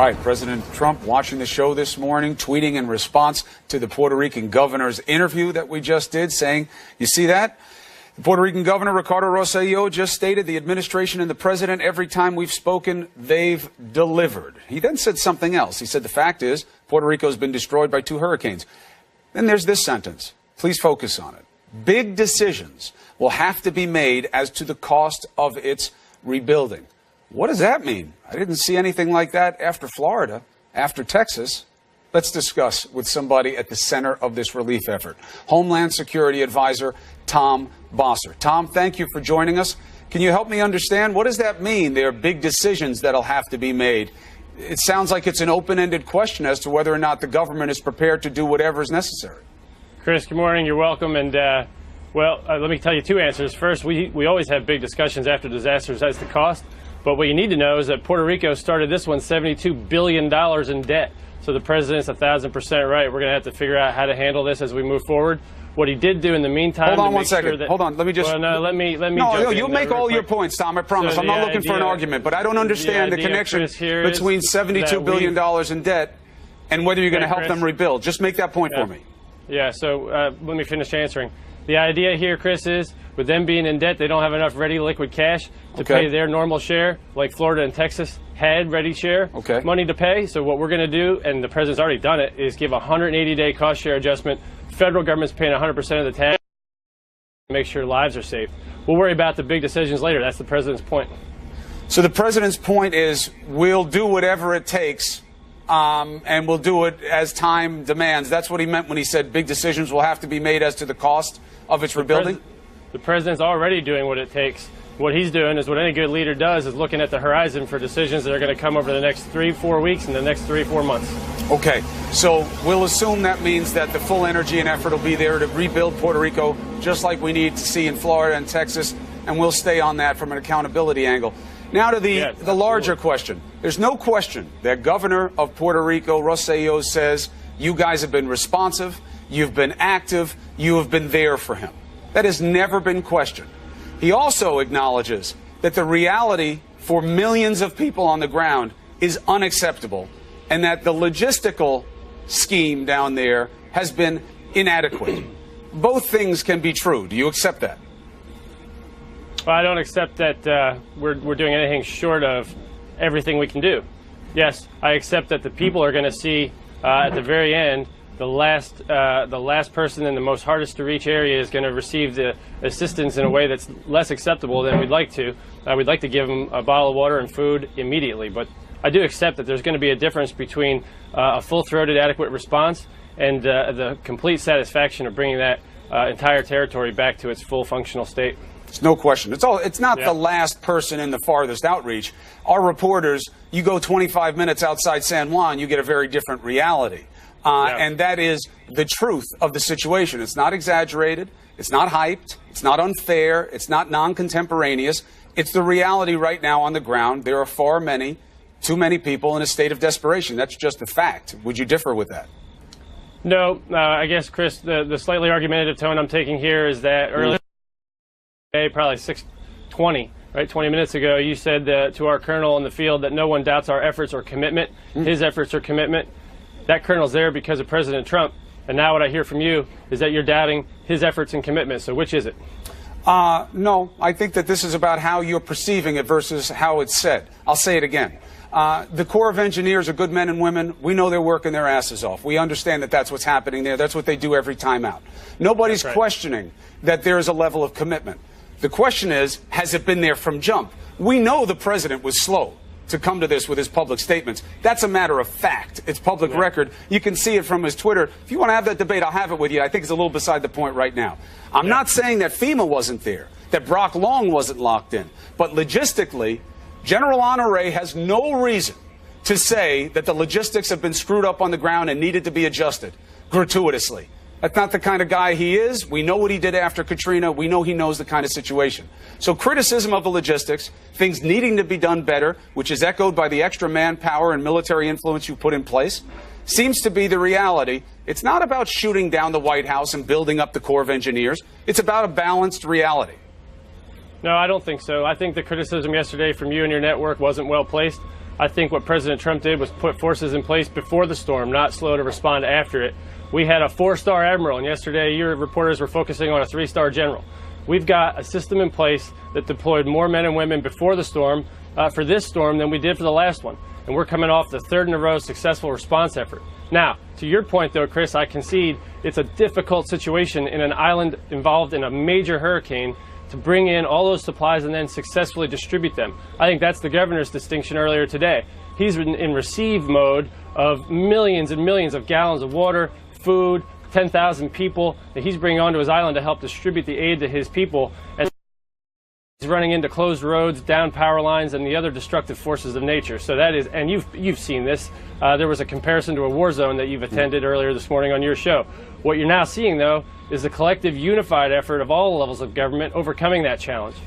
All right, President Trump watching the show this morning, tweeting in response to the Puerto Rican governor's interview that we just did, saying, you see that? The Puerto Rican governor, Ricardo Rosselló, just stated the administration and the president, every time we've spoken, they've delivered. He then said something else. He said, the fact is, Puerto Rico has been destroyed by 2 hurricanes. Then there's this sentence. Please focus on it. Big decisions will have to be made as to the cost of its rebuilding. What does that mean? I didn't see anything like that after Florida, after Texas. Let's discuss with somebody at the center of this relief effort. Homeland Security Adviser Tom Bossert. Tom, thank you for joining us. Can you help me understand? What does that mean? There are big decisions that'll have to be made. It sounds like it's an open-ended question as to whether or not the government is prepared to do whatever is necessary. Chris, good morning. You're welcome. And, let me tell you 2 answers. First, we always have big discussions after disasters as to cost. But what you need to know is that Puerto Rico started this one $72 billion in debt. So the president's 1,000% right. We're going to have to figure out how to handle this as we move forward. What he did do in the meantime. Hold on one second. Hold on. Let me just. Well, no, let me. No, you'll make all your points, Tom. I promise. I'm not looking for an argument, but I don't understand the connection between $72 billion in debt and whether you're going to help them rebuild. Just make that point for me. Yeah. So let me finish answering. The idea here, Chris, is with them being in debt, they don't have enough ready liquid cash to pay their normal share, like Florida and Texas had ready share money to pay. So what we're going to do, and the president's already done it, is give a 180-day cost share adjustment. Federal government's paying 100% of the tax to make sure lives are safe. We'll worry about the big decisions later. That's the president's point. So the president's point is we'll do whatever it takes, and we'll do it as time demands. That's what he meant when he said big decisions will have to be made as to the cost of its rebuilding? The president's already doing what it takes. What he's doing is what any good leader does, is looking at the horizon for decisions that are going to come over the next 3-4 weeks and the next 3-4 months. Okay, so we'll assume that means that the full energy and effort will be there to rebuild Puerto Rico, just like we need to see in Florida and Texas, and we'll stay on that from an accountability angle. Now to the larger question. There's no question that Governor of Puerto Rico, Rosselló, says you guys have been responsive, you've been active, you have been there for him. That has never been questioned. He also acknowledges that the reality for millions of people on the ground is unacceptable and that the logistical scheme down there has been inadequate. Both things can be true. Do you accept that? Well, I don't accept that we're doing anything short of everything we can do. Yes, I accept that the people are going to see at the very end the last person in the most hardest to reach area is going to receive the assistance in a way that's less acceptable than we'd like to. We'd like to give them a bottle of water and food immediately, but I do accept that there's going to be a difference between a full-throated, adequate response and the complete satisfaction of bringing that entire territory back to its full functional state. There's no question. It's not the last person in the farthest outreach. Our reporters, you go 25 minutes outside San Juan, you get a very different reality. And that is the truth of the situation. It's not exaggerated. It's not hyped. It's not unfair. It's not non-contemporaneous. It's the reality right now on the ground. There are too many people in a state of desperation. That's just a fact. Would you differ with that? No. I guess, Chris, the slightly argumentative tone I'm taking here is that earlier today, probably 6:20, right, 20 minutes ago, you said to our colonel in the field that no one doubts our efforts or commitment, his efforts or commitment. That colonel's there because of President Trump. And now what I hear from you is that you're doubting his efforts and commitment. So which is it? No, I think that this is about how you're perceiving it versus how it's said. I'll say it again. The Corps of Engineers are good men and women. We know they're working their asses off. We understand that that's what's happening there. That's what they do every time out. Nobody's questioning that there is a level of commitment. The question is, has it been there from jump? We know the president was slow to come to this with his public statements. That's a matter of fact. It's public record. You can see it from his Twitter. If you want to have that debate, I'll have it with you. I think it's a little beside the point right now. I'm not saying that FEMA wasn't there, that Brock Long wasn't locked in. But logistically, General Honore has no reason to say that the logistics have been screwed up on the ground and needed to be adjusted gratuitously. That's not the kind of guy he is. We know what he did after Katrina. We know he knows the kind of situation. So criticism of the logistics, things needing to be done better, which is echoed by the extra manpower and military influence you put in place, seems to be the reality. It's not about shooting down the White House and building up the Corps of Engineers. It's about a balanced reality. No, I don't think so. I think the criticism yesterday from you and your network wasn't well placed. I think what President Trump did was put forces in place before the storm, not slow to respond after it. We had a 4-star admiral, and yesterday your reporters were focusing on a 3-star general. We've got a system in place that deployed more men and women before the storm for this storm than we did for the last one. And we're coming off the 3rd in a row successful response effort. Now, to your point, though, Chris, I concede it's a difficult situation in an island involved in a major hurricane to bring in all those supplies and then successfully distribute them. I think that's the governor's distinction earlier today. He's in receive mode of millions and millions of gallons of water, food, 10,000 people that he's bringing onto his island to help distribute the aid to his people. And he's running into closed roads, down power lines, and the other destructive forces of nature. So that is, and you've seen this. There was a comparison to a war zone that you've attended earlier this morning on your show. What you're now seeing, though, is the collective unified effort of all levels of government overcoming that challenge.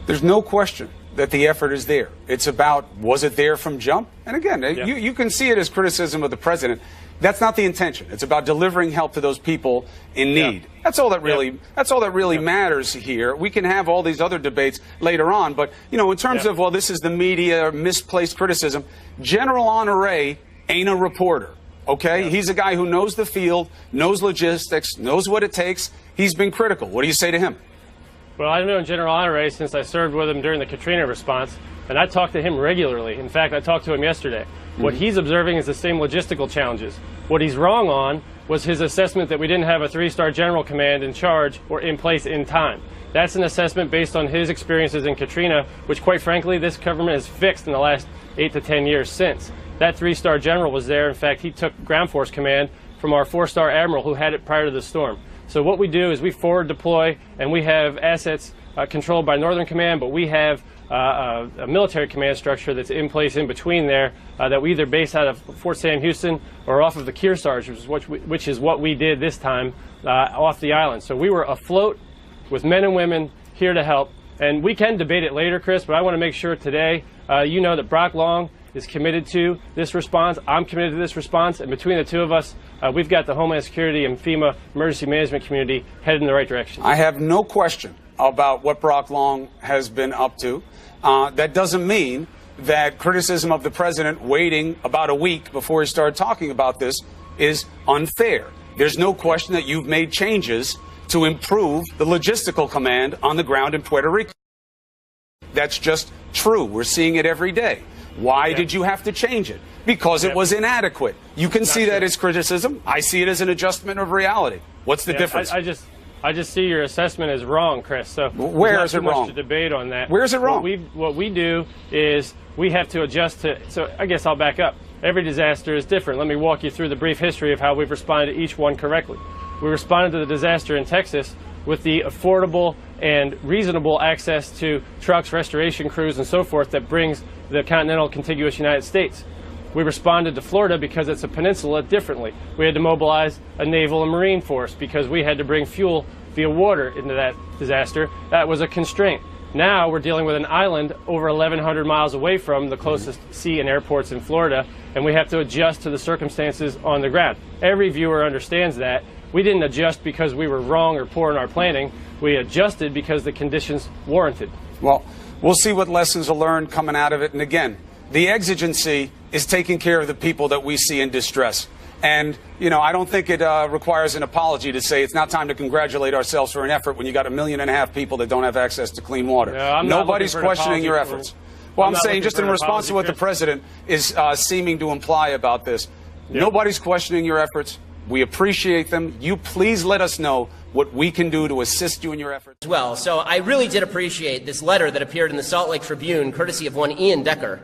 There's no question that the effort is there. It's about, was it there from jump? And again, you can see it as criticism of the president. That's not the intention. It's about delivering help to those people in need. Yeah. That's all that really matters here. We can have all these other debates later on, but in terms of, well, this is the media misplaced criticism, General Honoré ain't a reporter. Okay? Yeah. He's a guy who knows the field, knows logistics, knows what it takes. He's been critical. What do you say to him? Well, I've known General Honoré since I served with him during the Katrina response, and I talk to him regularly. In fact, I talked to him yesterday. What he's observing is the same logistical challenges. What he's wrong on was his assessment that we didn't have a 3-star general command in charge or in place in time. That's an assessment based on his experiences in Katrina, which, quite frankly, this government has fixed in the last 8 to 10 years since. That 3-star general was there. In fact, he took ground force command from our 4-star admiral who had it prior to the storm. So what we do is we forward deploy, and we have assets controlled by Northern Command, but we have a military command structure that's in place in between there that we either base out of Fort Sam Houston or off of the Kearsarge, which is what we did this time off the island. So we were afloat with men and women here to help. And we can debate it later, Chris, but I want to make sure today you know that Brock Long is committed to this response. I'm committed to this response. And between the two of us, we've got the Homeland Security and FEMA emergency management community headed in the right direction. I have no question about what Brock Long has been up to. That doesn't mean that criticism of the president waiting about a week before he started talking about this is unfair. There's no question that you've made changes to improve the logistical command on the ground in Puerto Rico. That's just true. We're seeing it every day. Why did you have to change it? Because it was inadequate. You can see that as criticism. I see it as an adjustment of reality. What's the difference? I just see your assessment as wrong, Chris. So where is it wrong? Much to debate on that. Where is it wrong? What we do is we have to adjust to. So I guess I'll back up. Every disaster is different. Let me walk you through the brief history of how we've responded to each one correctly. We responded to the disaster in Texas with the affordable and reasonable access to trucks, restoration crews, and so forth that brings the continental contiguous United States. We responded to Florida because it's a peninsula differently. We had to mobilize a naval and marine force because we had to bring fuel via water into that disaster. That was a constraint. Now we're dealing with an island over 1,100 miles away from the closest sea and airports in Florida, and we have to adjust to the circumstances on the ground. Every viewer understands that. We didn't adjust because we were wrong or poor in our planning. We adjusted because the conditions warranted. Well, we'll see what lessons are learned coming out of it. And again, the exigency is taking care of the people that we see in distress. And, I don't think it requires an apology to say it's not time to congratulate ourselves for an effort when you got 1.5 million people that don't have access to clean water. Nobody's questioning your efforts. Well, I'm saying just in response to what the president is seeming to imply about this, nobody's questioning your efforts. We appreciate them. You please let us know what we can do to assist you in your efforts. Well, so I really did appreciate this letter that appeared in the Salt Lake Tribune, courtesy of one Ian Decker,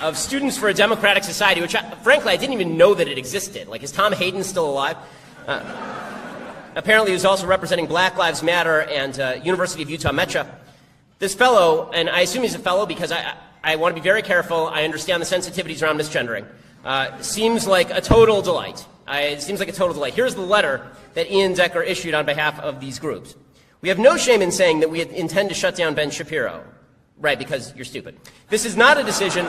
of Students for a Democratic Society, which, frankly, I didn't even know that it existed. Like, is Tom Hayden still alive? Apparently, he was also representing Black Lives Matter and University of Utah Metro. This fellow, and I assume he's a fellow because I want to be very careful. I understand the sensitivities around misgendering. Seems like a total delight. It seems like a total delight. Here's the letter that Ian Decker issued on behalf of these groups. We have no shame in saying that we intend to shut down Ben Shapiro. Right, because you're stupid. This is not a decision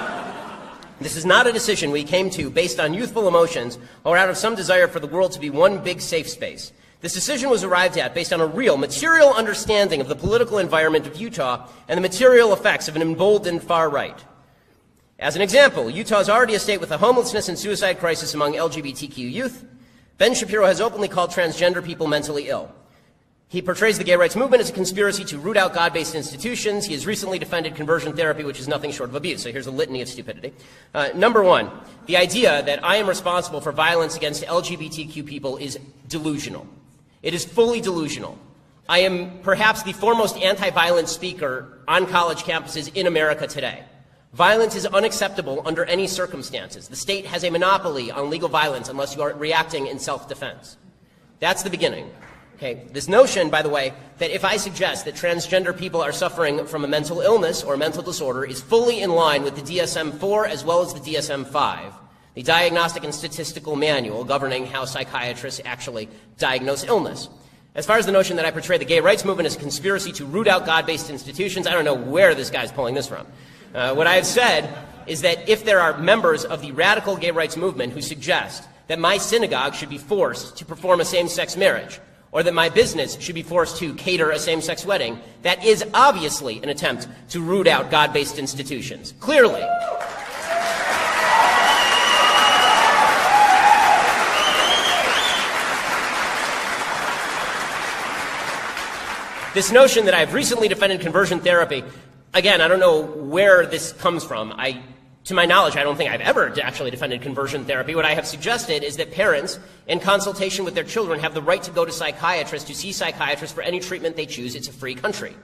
we came to based on youthful emotions or out of some desire for the world to be one big safe space. This decision was arrived at based on a real, material understanding of the political environment of Utah and the material effects of an emboldened far right. As an example, Utah is already a state with a homelessness and suicide crisis among LGBTQ youth. Ben Shapiro has openly called transgender people mentally ill. He portrays the gay rights movement as a conspiracy to root out God-based institutions. He has recently defended conversion therapy, which is nothing short of abuse. So here's a litany of stupidity. Number one, the idea that I am responsible for violence against LGBTQ people is delusional. It is fully delusional. I am perhaps the foremost anti-violence speaker on college campuses in America today. Violence is unacceptable under any circumstances. The state has a monopoly on legal violence unless you are reacting in self-defense. That's the beginning. Okay. This notion, by the way, that if I suggest that transgender people are suffering from a mental illness or mental disorder is fully in line with the DSM-4 as well as the DSM-5, the Diagnostic and Statistical Manual governing how psychiatrists actually diagnose illness. As far as the notion that I portray the gay rights movement as a conspiracy to root out God-based institutions, I don't know where this guy's pulling this from. What I have said is that if there are members of the radical gay rights movement who suggest that my synagogue should be forced to perform a same-sex marriage, or that my business should be forced to cater a same-sex wedding, that is obviously an attempt to root out God-based institutions. Clearly. This notion that I've recently defended conversion therapy, again, I don't know where this comes from. To my knowledge, I don't think I've ever actually defended conversion therapy. What I have suggested is that parents, in consultation with their children, have the right to go to psychiatrists, to see psychiatrists for any treatment they choose. It's a free country.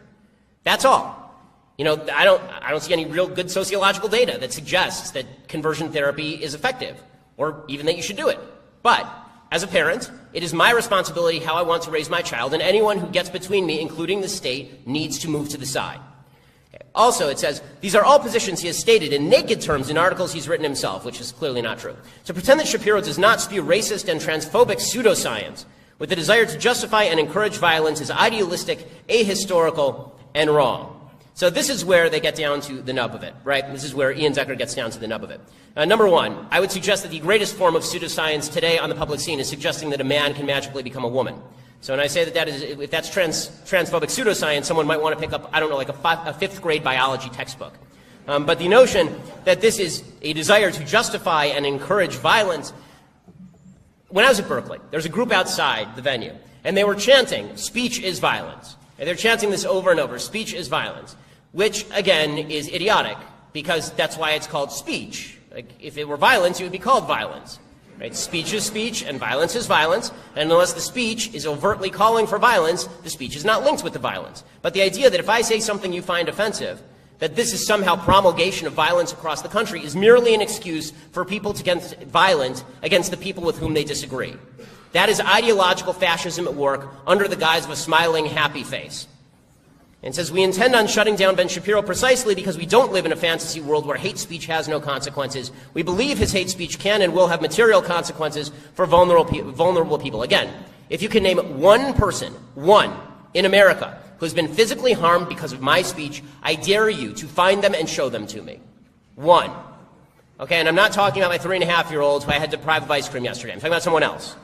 That's all. You know, I don't see any real good sociological data that suggests that conversion therapy is effective, or even that you should do it. But as a parent, it is my responsibility how I want to raise my child, and anyone who gets between me, including the state, needs to move to the side. Also, it says, these are all positions he has stated in naked terms in articles he's written himself, which is clearly not true. To pretend that Shapiro does not spew racist and transphobic pseudoscience with the desire to justify and encourage violence is idealistic, ahistorical, and wrong. So this is where they get down to the nub of it, right? This is where Ian Decker gets down to the nub of it. Number one, I would suggest that the greatest form of pseudoscience today on the public scene is suggesting that a man can magically become a woman. So when I say that if that's transphobic pseudoscience, someone might want to pick up, I don't know, like a fifth grade biology textbook. But the notion that this is a desire to justify and encourage violence, when I was at Berkeley, there was a group outside the venue, and they were chanting, speech is violence. And they're chanting this over and over, speech is violence, which, again, is idiotic, because that's why it's called speech. Like, if it were violence, it would be called violence. Right? Speech is speech, and violence is violence, and unless the speech is overtly calling for violence, the speech is not linked with the violence. But the idea that if I say something you find offensive, that this is somehow promulgation of violence across the country is merely an excuse for people to get violent against the people with whom they disagree. That is ideological fascism at work under the guise of a smiling, happy face. And says, we intend on shutting down Ben Shapiro precisely because we don't live in a fantasy world where hate speech has no consequences. We believe his hate speech can and will have material consequences for vulnerable people. Again, if you can name one person, one, in America who has been physically harmed because of my speech, I dare you to find them and show them to me. One. Okay, and I'm not talking about my 3.5-year-old who I had deprived of ice cream yesterday. I'm talking about someone else.